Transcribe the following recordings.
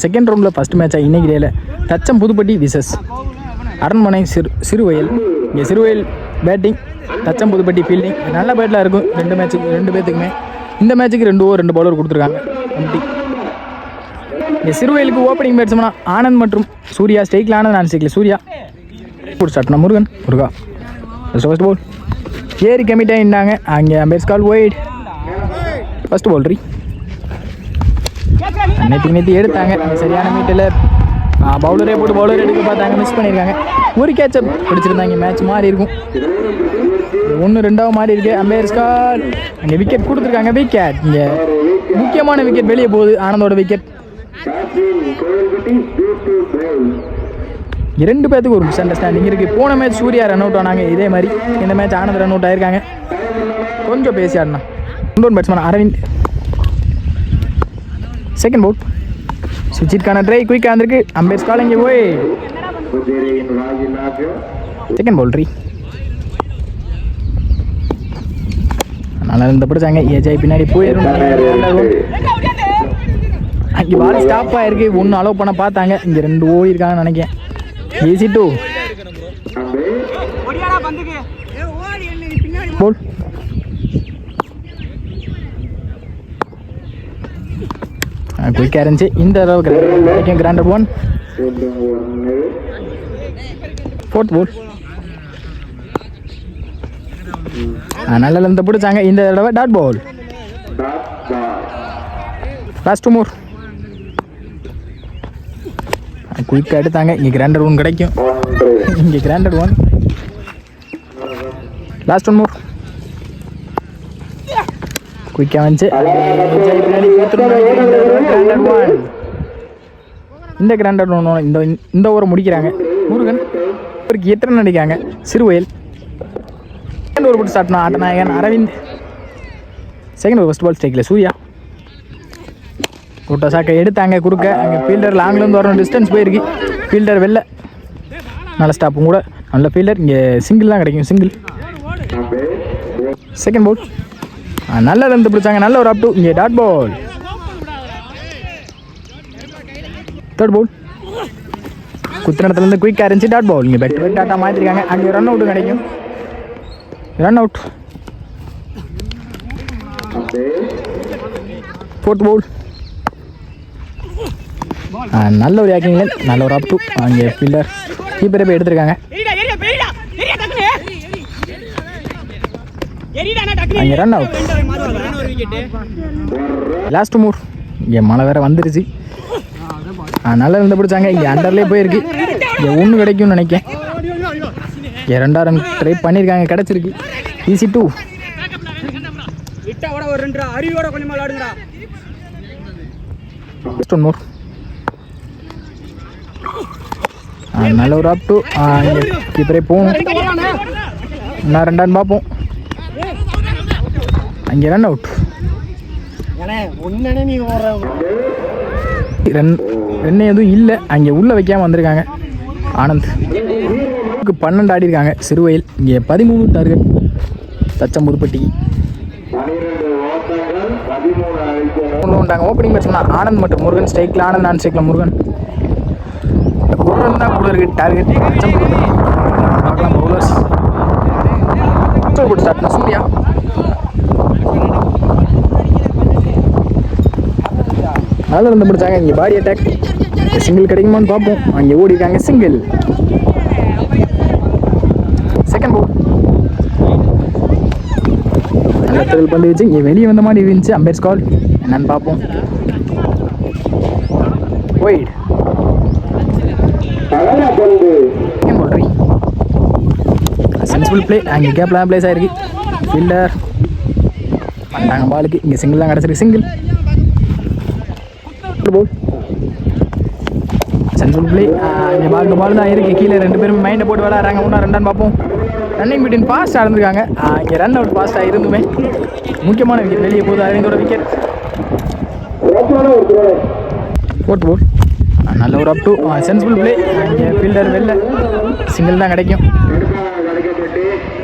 Second ரவுண்டில் first மேட்சாக இன்னைக்கு டேயில் தச்சம் புதுப்பட்டி விசஸ் அரண்மனை சிறுவயல். இங்கே சிறுவயல் பேட்டிங், தச்சம் புதுப்பட்டி ஃபீல்டிங். நல்ல பேட்டில் இருக்கும் ரெண்டு பேர்த்துக்குமே. இந்த மேட்ச்சுக்கு 2 பவுலர் கொடுத்துருக்காங்க. இங்கே சிறுவயலுக்கு ஓப்பனிங் பேட்ஸ்மனா ஆனந்த் மற்றும் சூர்யா. ஸ்ட்ரைக்கில் ஆனந்த், நான் ஸ்ட்ரைக்கில் சூர்யா. ஸ்டார்ட்னா முருகா ஃபர்ஸ்ட் பால் ஏறி கமிட் ஆகிட்டாங்க. அங்கே அம்பேர்ஸ் கால் ஒயிட். ஃபர்ஸ்ட் பவுல்ரி நேற்று எடுத்தாங்க. சரியான மீட்டில் பவுலரே போட்டு பவுலர் எடுக்க பார்த்தாங்க, மிஸ் பண்ணியிருக்காங்க. ஒரு கேட்சப் பிடிச்சிருந்தாங்க. மேட்ச் மாறி இருக்கும். 1-2 மாறி இருக்கு. அம்பேர்ஸ் கால். அங்கே விக்கெட் கொடுத்துருக்காங்க. விக்கெட் இங்கே முக்கியமான விக்கெட் வெளியே போகுது. ஆனந்தோட விக்கெட். 2 பேத்துக்கு ஒரு மிஸ் அண்டர்ஸ்டாண்டிங் இருக்குது. போன மேட்ச் சூர்யா ரன் அவுட் ஆனாங்க. இதே மாதிரி இந்த மேட்ச் ஆனந்த் ரன் அவுட் ஆயிருக்காங்க. கொஞ்சம் பேசி ஆடினா பேட்ஸ்மேன் அரவிந்த். செகண்ட் பவுல் சுவிட்சிற்கான ட்ரை குயிக்காக இருந்திருக்கு. அம்பேர்ஸ் கால் இங்கே போய் செகண்ட் பவுல்ரி நல்லா இருந்த பிடிச்சாங்க. ஏஜாய் பின்னாடி போயிடும். அங்கே பால் ஸ்டாப் ஆகிருக்கு. 1 அலோவ் பண்ண பார்த்தாங்க. இங்கே 2 ஓடிருக்காங்கன்னு நினைக்கிறேன். ஈஸி 2 போல். குயிக்காக இருந்துச்சு. இந்த அளவுக்கு கிராண்டட் 1. ஃபோர்த் போல் நல்லா இருந்து பிடிச்சாங்க. இந்த தடவை டாட் பால். லாஸ்ட் 2 மோர். குயிக்காக எடுத்தாங்க. இங்கே கிராண்டட் 1 கிடைக்கும். இங்கே கிராண்டட் 1. லாஸ்ட் 1 மோர். குயிக்காக வந்துச்சு. பின்னாடி கிராண்டட் 1. இந்த கிராண்டட் 1 இந்த ஓவரை முடிக்கிறாங்க. முருகன் இவருக்கு 8 ரன் அடிக்காங்க. சிறுவயல் செகண்ட் ஓவர் போட்டு ஸ்டார்ட் ஆட்டநாயகன் Aravind. Second over first ball ஸ்ட்ரைக்கில் சூர்யா. கூட்ட சாக்கை எடுத்தாங்க குறுக்க. அங்கே ஃபீல்டர் லாங்லேருந்து வரணும். டிஸ்டன்ஸ் போயிருக்கு. ஃபீல்டர் வெளில. நல்ல ஸ்டாப்பும் கூட. நல்ல ஃபீல்டர். இங்கே சிங்கிள் தான் கிடைக்கும். சிங்கிள். செகண்ட் பால் நல்லா இருந்து பிடிச்சாங்க. நல்ல ஒரு அப் டு. இங்கே டாட் பால். தேர்ட் பால் குத்தினத்துலேருந்து குயிக்காக இருந்துச்சு. Dot ball. இங்கே பெட் டாட்டா மாற்றிருக்காங்க. அங்கே ரன் அவுட்டு கிடைக்கும். Run out. ஃபோர்த் பால் நல்ல ஒரு ஆக்கிங். நல்ல ஒரு அப் டு. அங்கே ஃபீல்டர் கீப்பரை போய் எடுத்திருக்காங்க. அங்கே ரன் அவுட். Last Moore. இங்கே மழை வேற வந்துருச்சு. நல்லா இருந்து பிடிச்சாங்க. இங்கே அண்டர்லேயே போயிருக்கு. இங்கே 1 கிடைக்கும்னு நினைக்கிறேன். இங்கே 2 ரன் ட்ரை பண்ணியிருக்காங்க. கிடச்சிருக்கு. ஈஸி 2. லாஸ்ட் 1 மோர். நல்ல ஒரு அப் டு. கீப்பரே போகணும். இன்னும் 2 ரன் பார்ப்போம். அங்கே ரன் அவுட். ரன் எதுவும் இல்லை. அங்கே உள்ளே வைக்காமல் வந்திருக்காங்க. ஆனந்த் 12 ஆடி இருக்காங்க. சிறுவயல் இங்கே 13 டார்கெட். தச்சம் புதுப்பட்டிக்கு ஓப்பனிங் பேட்ஸ்மேன் ஆனந்த் மற்றும் முருகன். ஸ்ட்ரைக்கில் ஆனந்த், நான் ஸ்ட்ரைக்கில் முருகன். தான் கூட இருக்கு டார்கெட். தச்சம் புதுப்பட்டி பார்க்கலாம். Bowlers start Surya. நல்லா இருந்து பிடிச்சாங்க. இங்கே பாடி அட்டாக். சிங்கிள் கிடைக்குமான்னு பார்ப்போம். அங்கே ஓடி இருக்காங்க. சிங்கிள். செகண்ட் பால் நல்ல த்ரில் பண்ணி வச்சு இங்கே வெளியே வந்த மாதிரி இருந்துச்சு. அம்பேர்ஸ் கால் என்னன்னு பார்ப்போம். Wide. Second ball sensible play. அங்கே கேப்லாம் பிளேஸ் ஆகிருக்கு. ஃபீல்டர் பண்ணிட்டாங்க பாலுக்கு. இங்கே சிங்கிள் தான் கிடச்சிருக்கு. சிங்கிள். பால் சென்சிபிள் பிளே. இங்கே பால் தான் இருக்குது. கீழே 2 பேரும் மைண்டை போட்டு விளையாடுறாங்க. 1-2 ரன் பார்ப்போம். ரன்னிங் பிட்வீன் ஃபாஸ்ட்டாக இருந்திருக்காங்க. இங்கே ரன் அவுட் ஃபாஸ்ட்டாக இருந்துமே முக்கியமான விக்கெட் வெளியே போகுது. அரவிந்தோட விக்கெட். ஃபோர்த் பால் நல்ல ஒரு அப் டு. Sensible play. இங்கே ஃபீல்டர் வெளில. சிங்கிள் தான் கிடைக்கும்.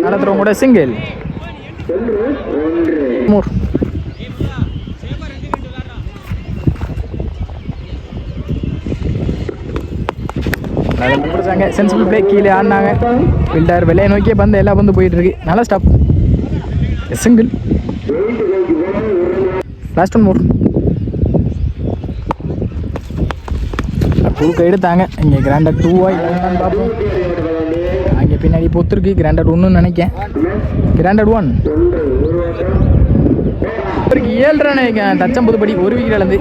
நடத்துகிறவங்க கூட சிங்கிள். அதை பிடிச்சாங்க. சென்சிபிள் பிளே கீழே ஆடினாங்க. ஃபீல்டர் வெளியே நோக்கியே பந்து எல்லா பந்து போயிட்டு இருக்கு. நல்லா stop. Single. Last one more. குறுக்க எடுத்தாங்க. இங்கே கிராண்டட் 2 பார்ப்போம். அங்கே பின்னாடி பொத்துருக்கு. கிராண்டட் 1 நினைக்கேன். கிராண்டட் 1 இவருக்கு 7 ரன் நினைக்கிறேன். டச்சம் புதுப்படி 1 விக்கெட் இழந்து.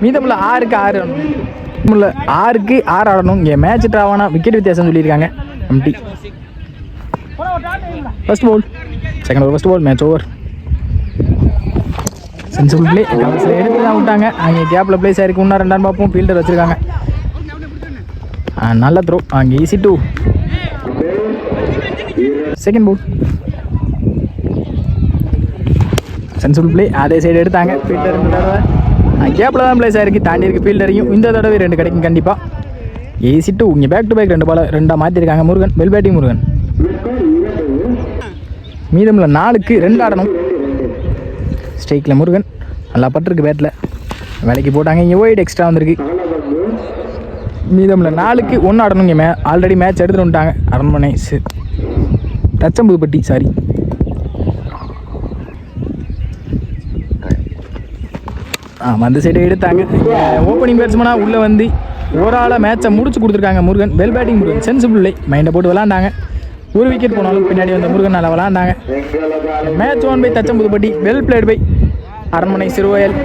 மீதமுள்ள 6க்கு 6 6க்கு 6 ஆடணும். இங்கே மேட்ச் ட்ராவானா விக்கெட் வித்தியாசம் சொல்லியிருக்காங்க. எம்டி. First ball second over. First ball match over. Sensible play கவர்ஸில் எடுத்து தான் விட்டாங்க. அங்கே கேப்பில் பிளேஸ் ஆயிருக்கு. இன்னும் 2 ரன் பார்ப்போம். ஃபீல்டர் வச்சுருக்காங்க. நல்ல த்ரோ. அங்கே easy 2. Second ball. Sensible play அதே சைடு எடுத்தாங்க. ஃபீல்டர் இந்த தடவை கேப்பில் தான் பிளேஸ் ஆயிருக்கு. தாண்டி இருக்கு ஃபீல்டரையும். இந்த தடவை 2 கிடைக்கும் கண்டிப்பாக. ஈஸி 2. இங்கே பேக் டு பேக் 2 பால் 2 மாற்றிருக்காங்க. Murugan well batting. முருகன் மீதமுள்ள 4க்கு 2 ஆடணும். ஸ்ட்ரைக்கில் முருகன் நல்லா பட்டிருக்கு. பேட்டில் வேலைக்கு போட்டாங்க. இங்கே ஒயிட் எக்ஸ்ட்ரா வந்திருக்கு. மீதமுள்ள 4க்கு 1 ஆடணும். இங்கே ஆல்ரெடி மேட்ச் எடுத்துகிட்டு வந்துட்டாங்க. அரண்மனை தச்சம்புதுப்பட்டி சாரி. அந்த சைடு எடுத்தாங்க. ஓப்பனிங் பேட்ஸ்மேனாக உள்ளே வந்து ஓவராலாக மேட்சை முடிச்சு கொடுத்துருக்காங்க. Murugan well batting. Murugan sensible இல்லை. மைண்டை போட்டு விளாண்டாங்க. 1 விக்கெட் போனாலும் பின்னாடி வந்த முருகன் நல்லா விளாண்டாங்க. Match 1 by Thachampudupatti. Well played by Aranmanai Siruvayal.